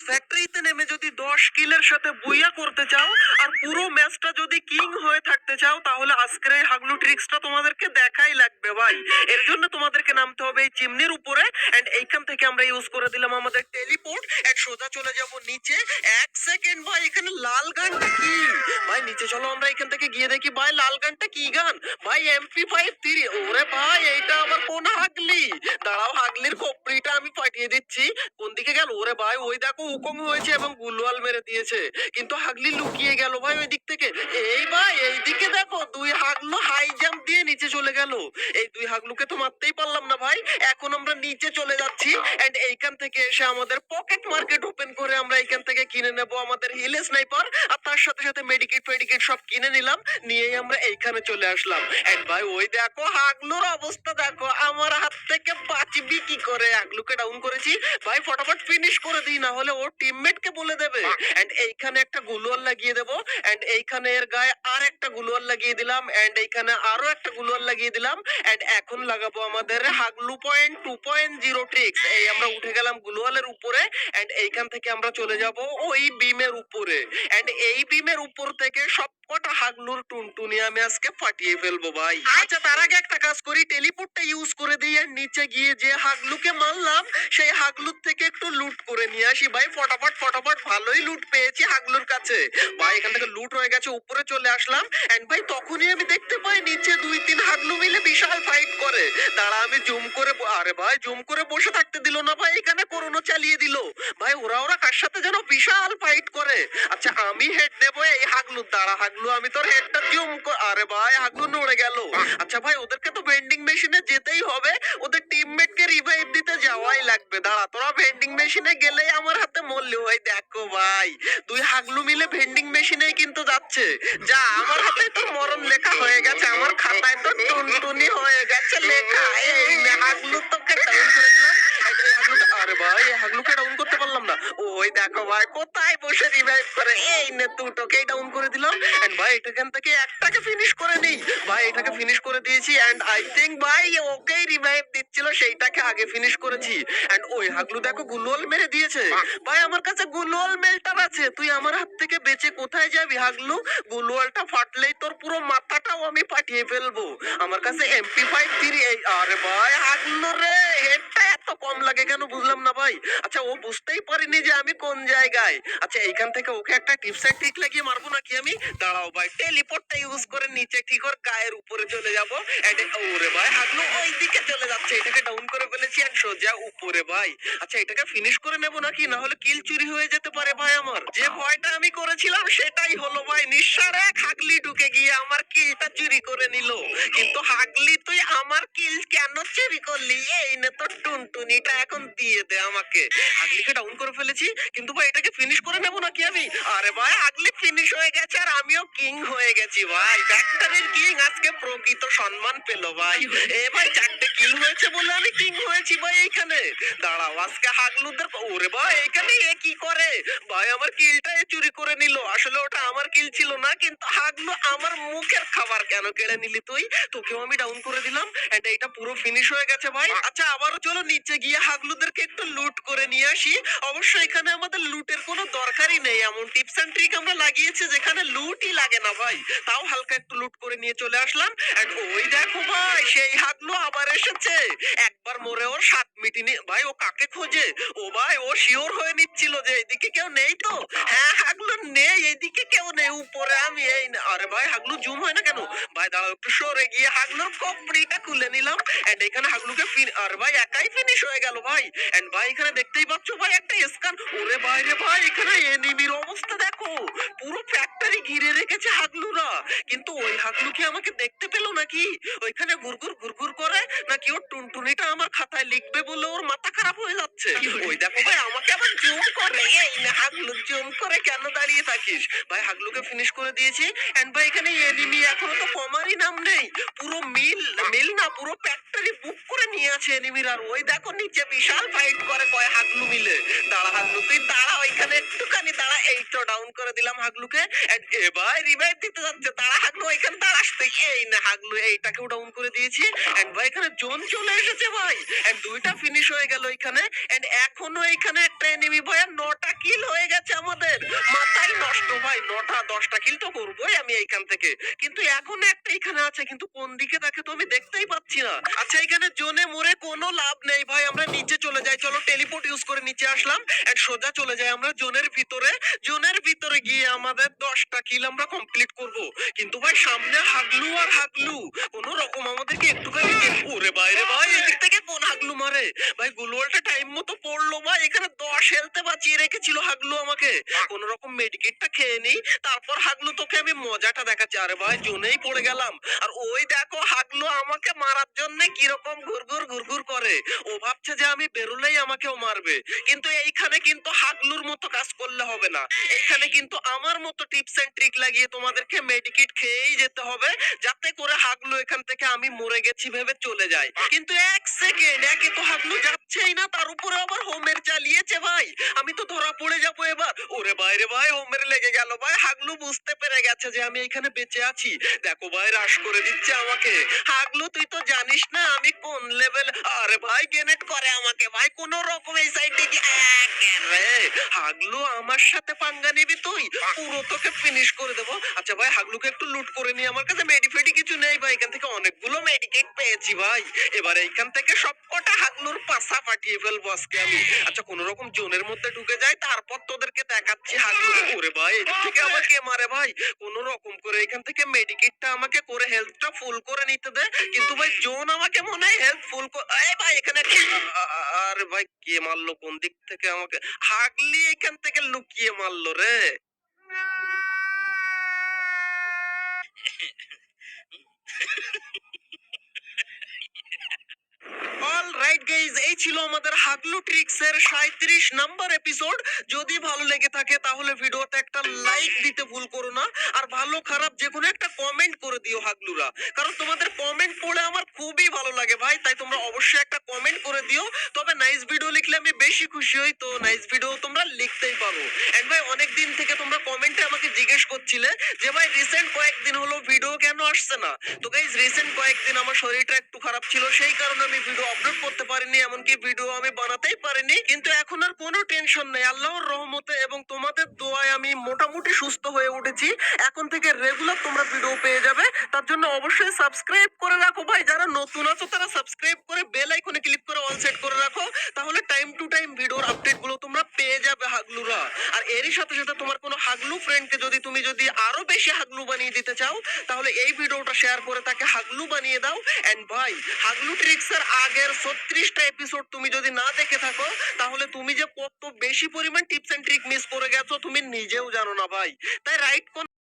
ফ্যাক্টরিতে নেমে যদি 10 কিলের সাথে বুইয়া করতে চাও আর পুরো ম্যাচটা যদি কিং হয়ে থাকতে চাও, তাহলে আজকের এই হাগলু ট্রিক্সটা তোমাদেরকে দেখাই লাগবে ভাই। এর জন্য তোমাদেরকে নামতে হবে এই চিমনির উপরে, এন্ড এইখান থেকে আমরা ইউজ করে দিলাম আমাদের টেলিপোর্ট, এন্ড সোজা চলে যাব নিচে। 1 সেকেন্ড ভাই, এখানে লাল গানটা কি? ভাই নিচে চলো, আমরা এখান থেকে গিয়ে দেখি ভাই লাল গানটা কি গান। ভাই MP5 3। ওরে ভাই, এইটা আবার কোন হাগলি? দাঁড়াও, হাগলির খোপড়িটা আমি পাঠিয়ে দিচ্ছি। কোন দিকে গেল? ওরে ভাই, ওই দেখো হুকম হয়েছে এবং গুলওয়াল মেরে দিয়েছে, কিন্তু হাগলি লুকিয়ে গেল ভাই ওই দিক থেকে। এই ভাই, এই দিকে দেখো, দুই হাগলু হাই জাম্প দিয়ে নিচে চলে গেল। এই দুই হাগলুকে তো মারতেই পারলাম না ভাই। এখন আমরা নিচে চলে যাচ্ছি, এন্ড এইখান থেকে এসে আমাদের পকেট মার্কেট ওপেন করে আমরা এইখান থেকে কিনে নেব আমাদের হিল স্নাইপার, আর তার সাথে সাথে মেডিকেট ফেডিকেট সব কিনে নিলাম। নিয়েই আমরা এইখানে চলে আসলাম। এন্ড ভাই ওই দেখো হাগলুর অবস্থা দেখো, আমার হাত থেকে বাঁচবি কি করে? হাগলুকে ডাউন করেছি ভাই, ফটাফট ফিনিশ করে দিই, না হলে ওর টিমমেট কে বলে দেবে। এন্ড এইখানে একটা গুলোয়াল লাগিয়ে দেবো, এন্ড এইখানে এর গায়ে আর একটা গুলোয়াল লাগিয়ে দিলাম, এন্ড এইখানে আরো একটা গুলোয়াল লাগিয়ে দিলাম। এন্ড এখন লাগাবো আমাদের হাগলু পয়েন্ট 2.0 ট্রিক্স। এই আমরা উঠে গেলাম গুলোয়ালের উপরে, এন্ড এইখান থেকে আমরা চলে যাব ওই বিমের উপরে, এন্ড এই বিমের উপর থেকে সব কটা হাগলুর টুনটুনি আমি আজকে ফাটিয়ে ফেলবো ভাই। আচ্ছা, তার আগে একটা কাজ করি, টেলিপোর্টটা ইউজ করে দিই, আর নিচে গিয়ে যে হাগলুকে মারলাম সেই হাগলুর থেকে একটু লুট করে নিয়ে আসি ভাই। ফটাফট ফটাফট, ভালোই লুট পেয়েছি হাগলুর কাছে ভাই। এখান থেকে লুট হয়ে গেছে, উপরে চলে আসলাম, এন্ড ভাই তখনই আমি দেখতে পাই নিচে 2-3 হাগলু মিলে বিশাল ফাইট করে। দাঁড়া আমি জুম করে, আরে ভাই জুম করে বসে থাকতে দিল না ভাই, এখানে করোনা চালিয়ে দিল ভাই। ওরা ওরা কার সাথে যেন বিশাল ফাইট করে। আচ্ছা আমি হেড নেবো এই হাগলু। দাঁড়া হাগলু, আমি তোর হেডটা জুম আরে ভাই হাগলু নড়ে গেল। আচ্ছা ভাই, ওদেরকে তো ভেন্ডিং মেশিনে যেতেই হবে, ওদের টিমমেট কে রিভাইভ দিতে যাওয়াই লাগবে। দাঁড়া, তোরা ভেন্ডিং মেশিনে গেলেই আমার হাতে মরলি। ওই দেখো ভাই, দুই হাগলু মিলে ভেন্ডিং মেশিনেই কিন্তু যাচ্ছে। যা, আমার হাতে তো মরণ লেখা হয়ে গেছে, আমার খাতায় তো টুনটুনি হয়ে গেছে লেখা। এই নে, হাগলু তোকে ডাউন করে দিলাম। আরে ভাই, এই হাগলুকে ডাউন করতে পারলাম না। ওই দেখো ভাই, কোথায় বসে রিভাইভ করে। এই নে, দুটোকেই ডাউন করে দিলাম। এন্ড ভাই এখান থেকে একটাকে ফিনিশ করে নেই ভাই। এটাকে ফিনিশ করে দিয়েছি, এন্ড আই থিংক ভাই ওকেই রিভাইভ দিচ্ছিল, সেইটাকে আগে ফিনিশ করেছি। এন্ড ওই হাগলু দেখো গুলোল মেরে দিয়েছে ভাই। আমার কাছে গুলোল মেল্টার আছে, তুই আমার হাত থেকে বেঁচে কোথায় যাবি হাগলু? গুলোলটা ফাটলেই তোর পুরো মাথাটাও আমি পাঠিয়ে ফেলবো। আমার কাছে MP5 3। আরে ভাই হাগলু রে, হেডটা এত কম লাগে কেন বুঝলাম না ভাই। আচ্ছা, ও বুঝতেই পারিনি যে আমি কোন জায়গায়। আচ্ছা, এইখান থেকে ওকে একটা টিপস এন্ড ট্রিক লাগিয়ে মারবো নাকি আমি? দাঁড়াও ভাই, টেলিপোর্টটা ইউজ করে নিচে ঠিক ওর গায়ের উপরে চলে যাবো। ওরে ভাই, হাগলু ওই দিকে চলে যাচ্ছে, এটাকে ডাউন করে ফেলেছি আর সোজা উপরে ভাই। আচ্ছা, এটাকে ফিনিশ করে নেবো নাকি, না হলে কিল চুরি হয়ে যেতে পারে ভাই। আমার যে ভয়টা আমি করেছিলাম সেটাই হলো ভাই। নিঃসার এক হাগলি ঢুকে গিয়ে আমার কিলটা চুরি করে নিল। কিন্তু হাগলি, তুই আমার কিল কেন চুরি করলি? এই নে তোর টুনটুনিটা, এখন দিয়ে দে আমাকে। হাগলিকে ডাউন করে ফেলেছি, কিন্তু ভাই এটাকে ফিনিশ করে নেবো নাকি আমি? আরে ভাই, হাগলি ফিনিশ হয়ে গেছে আর আমিও কিং হয়ে গেছি ভাই। ফ্যাক্টরির কিং আজকে প্রকৃত সম্মান পেল ভাই। এ ভাই, 4টে কিল হয়েছে বলে আমি কিং হয়েছি ভাই এইখানে। দাঁড়াও, আজকে হাগলুদের, ওরে ভাই এইখানে এ কি করে ভাই? আমার কিলটা এ চুরি করে নিল। আসলে ওটা আমার কিল ছিল না, কিন্তু হাগলু আমার মুখের খাবার কেন কেড়ে নিলি তুই? তোকেও আমি ডাউন করে দিলাম, এন্ড এটা পুরো ফিনিশ হয়ে গেছে ভাই। আচ্ছা, আবারও চলো নিচে গিয়ে হাগলুদেরকে একটু লুট করে নিয়ে আসি। অবশ্য এখানে আমাদের লুটের কোনো দরকারই নেই, এমন টিপস এন্ড ট্রিক আমরা লাগিয়েছি যেখানে লুটই লাগে না ভাই। তাও হালকা একটু লুট করে নিয়ে চলে আসলাম, এন্ড ওই দেখো ভাই, সেই হাগলু আবার এসেছে। একবার মরে ওর 7 মিটিনি ভাই। ও কাকে খোঁজে? ও ভাই, ও শিওর হয়ে নিচ্ছিল যে এদিকে কেউ নেই তো। হ্যাঁ হাগলু নেই, এদিকে কেউ নেই, উপরে আমি। এই আরে ভাই, হাগলু জুম হয় না কেন ভাই? দাঁড়াও, একটু সরে গিয়ে হাগলুর কপড়িটা খুলে নিলাম, এন্ড এখানে হাগলুকে আর ভাই একাই ফিনিশ হয়ে গেল ভাই। এন্ড ভাই এখানে দেখতেই পাচ্ছ ভাই একটা স্ক্যান। ওরে ভাই রে ভাই, এখানে এনিমির অবস্থা দেখো, পুরো ফ্যাক্টরি ঘিরে রেখেছে হাগলুরা। কিন্তু ওই হাগলু কি আমাকে দেখতে পেলো নাকি? ওইখানে ঘুরঘুর ঘুরঘুর করে, নাকি ওর টুনটুনিটা আমার খাতায় লিখবে বলে ওর মাথা খারাপ হয়ে যাচ্ছে? ওই দেখো ভাই, আমাকে আবার জুম করে। এই না হাগলু, জুম করে কেন দাঁড়িয়ে থাকিস ভাই? হাগলুকে ফিনিশ করে দিয়েছি, এন্ড ভাই এখানে এনিমি এখনো তো কমারই নাম নেই। পুরো মিল মিল না, পুরো ফ্যাক্টরি বুক করে নিয়ে আছে এনিমির। আর ওই দেখো নিচে বিশাল ফাইট করে কয় হাগলু মিলে। দাঁড়া হাগলু, তুই দাঁড়া ওইখানে। এখানে একটুখানি দাঁড়া, এই তো ডাউন করে দিলাম হাগলুকে। And এবার রিভাইভ দিতে যাচ্ছে, দাঁড়া হাগলু এখানে দাঁড়াস তুই। এই না হাগলু, এইটাকেও ডাউন করে দিয়েছি। এন্ড ভাই এখানে জোন চলে এসেছে ভাই। এন্ড দুইটা ফিনিশ হয়ে গেল এখানে। এন্ড এখনো এখানে একটা এনিমি ভাই, 9টা কিল হয়ে গেছে আমাদের। মাথায় নষ্ট ভাই, 9টা 10টা কিল তো করবোই আমি এইখান থেকে। কিন্তু এখন একটা এখানে আছে, কিন্তু কোন দিকে তাকে তো আমি দেখতেই পাচ্ছি না। আচ্ছা এখানে জোনে মরে কোনো লাভ নেই ভাই, আমরা নিচে চলে যাই। চলো টেলিপোর্ট ইউজ করে নিচে আসলাম। এন্ড সোজা চলে যাই আমরা জোনের ভিতরে। জোনের ভিতরে গিয়ে আমাদের 10টা কিল আমরা কমপ্লিট করব। কিন্তু ভাই সামনে হাগলু আর হাগলু, কোন রকম আমাদেরকে একটুখানি ওরে বাইরে ভাই, এদিক থেকে কোন হাগলু মারে ভাই। গুলোয়ালটা টাইম মতো পড়লো ভাই, এখানে 10 হেলতে বাঁচিয়ে রেখেছিল হাগলু আমাকে। কোন রকম মেডিকেটটা খেয়ে নি, তারপর হাগলু তোকে আমি মজাটা দেখাচ্ছি। আরে ভাই জোনেই পড়ে গেলাম। আর ওই দেখো হাগলু আমাকে মারার জন্য কিরকম ঘুরঘুর ঘুরঘুর করে। ও ভাবছে যে আমি বেরোলেই আমাকেও মারবে। কিন্তু এইখানে কিন্তু হাগলুর মতো কাজ করলে হবে না। এইখানে কিন্তু আমার মতো টিপস এন্ড ট্রিক লাগিয়ে তোমাদেরকে মেডিকেট খেয়েই যেতে হবে, যাতে করে হাগলু এখান থেকে আমি মরে গেছি ভেবে চলে যায়। কিন্তু এক সেকেন্ড, একে তো হাগলু যাচ্ছেই না, তার উপরে আবার হোমের চালিয়েছে ভাই। আমি তো ধরা পড়ে যাবো এবার। ওরে বাইরে ভাই, হোমের লেগে গেল ভাই। হাগলু বুঝতে পেরে গেছে যে আমি এখানে বেঁচে আছি। দেখো ভাই রাশ করে দিচ্ছে আমাকে। হাগলু তুই তো জানিস না আমি কোন লেভেল। আরে ভাই গ্রেনেড করে আমাকে ভাই, কোন রকম এই সাইড থেকে রে। হাগলু আমার সাথে পাঙ্গা নিবি তুই, পুরো তোকে ফিনিশ করে দেবো। আচ্ছা ভাই হাগলুকে একটু লুট করে নি, আমার কাছে মেডিফেডি কিছু নেই ভাই। এখান থেকে অনেকগুলো মেডিকেট পেয়েছি ভাই। এবার এইখান থেকে সবকটা হাগলুর পাশা ফাটিয়ে ফেলবো আজকে আমি। আচ্ছা কোন রকম জোনের মধ্যে ঢুকে যাই, তারপর তোদেরকে দেখাচ্ছি হাগলু। ওরে ভাই এদিক থেকে আবার কে মারে ভাই। কোন রকম করে এখান থেকে মেডিকেটটা আমাকে করে হেলথটা ফুল করে নিতে দে। কিন্তু ভাই জোন আমাকে মনে হয় হেলথ ফুল এই ভাই এখানে আরে ভাই কে মারলো কোন দিক থেকে আমাকে। হাগলি এখান থেকে লুকিয়ে মারলো রে। অলরাইট গাইজ, এই ছিল আমাদের হাগলু ট্রিক্স এর 37 নাম্বার এপিসোড। যদি ভালো লেগে থাকে তাহলে ভিডিওতে একটা লাইক দিতে ভুল করো না। আর ভালো খারাপ যে কোনো একটা কমেন্ট করে দিও হাগলুরা, কারণ তোমাদের কমেন্ট পড়ে আমার খুবই ভালো লাগে ভাই। তাই তোমরা অবশ্যই একটা কমেন্ট করে দিও। তবে নাইস ভিডিও লিখলে আমি বেশি খুশি হই, তো নাইস ভিডিও তোমরা লিখতেই পারো। এন্ড ভাই অনেক দিন থেকে তোমরা কমেন্টে আমাকে জিজ্ঞেস করছিলে যে ভাই রিসেন্ট কয়েকদিন হলো ভিডিও কেন আসছে না। তো গাইজ রিসেন্ট কয়েকদিন আমার শরীরটা একটু খারাপ ছিল, সেই কারণে আমি ভিডিও আপলোড করতে পারিনি, এমনকি ভিডিও আমি বানাতেই পারিনি। কিন্তু এখন আর কোনো টেনশন নেই, আল্লাহর রহমতে এবং তোমাদের দোয়ায় আমি মোটামুটি সুস্থ হয়ে উঠেছি। এখন থেকে রেগুলার তোমরা ভিডিও পেয়ে যাবে। তার জন্য অবশ্যই সাবস্ক্রাইব করে রাখো ভাই, যারা নতুন আছো তারা সাবস্ক্রাইব করে বেল আইকনে ক্লিক করে অল সেট করে রাখো, তাহলে টাইম টু টাইম ভিডিওর আপডেট গুলো তোমরা পেয়ে যাবে হাগলুরা। আর এরই সাথে সাথে তোমার কোনো হাগলু ফ্রেন্ডকে যদি আরো বেশি হাগলু বানিয়ে দিতে চাও, তাহলে এই ভিডিওটা শেয়ার করে তাকে হাগলু বানিয়ে দাও। এন্ড ভাই হাগলু ট্রিক্স এর আগের 36টা এপিসোড তুমি যদি না দেখে থাকো, তাহলে তুমি যে কত বেশি পরিমাণ টিপস এন্ড ট্রিক মিস করে গেছো তুমি নিজেও জানো না ভাই। তাই রাইট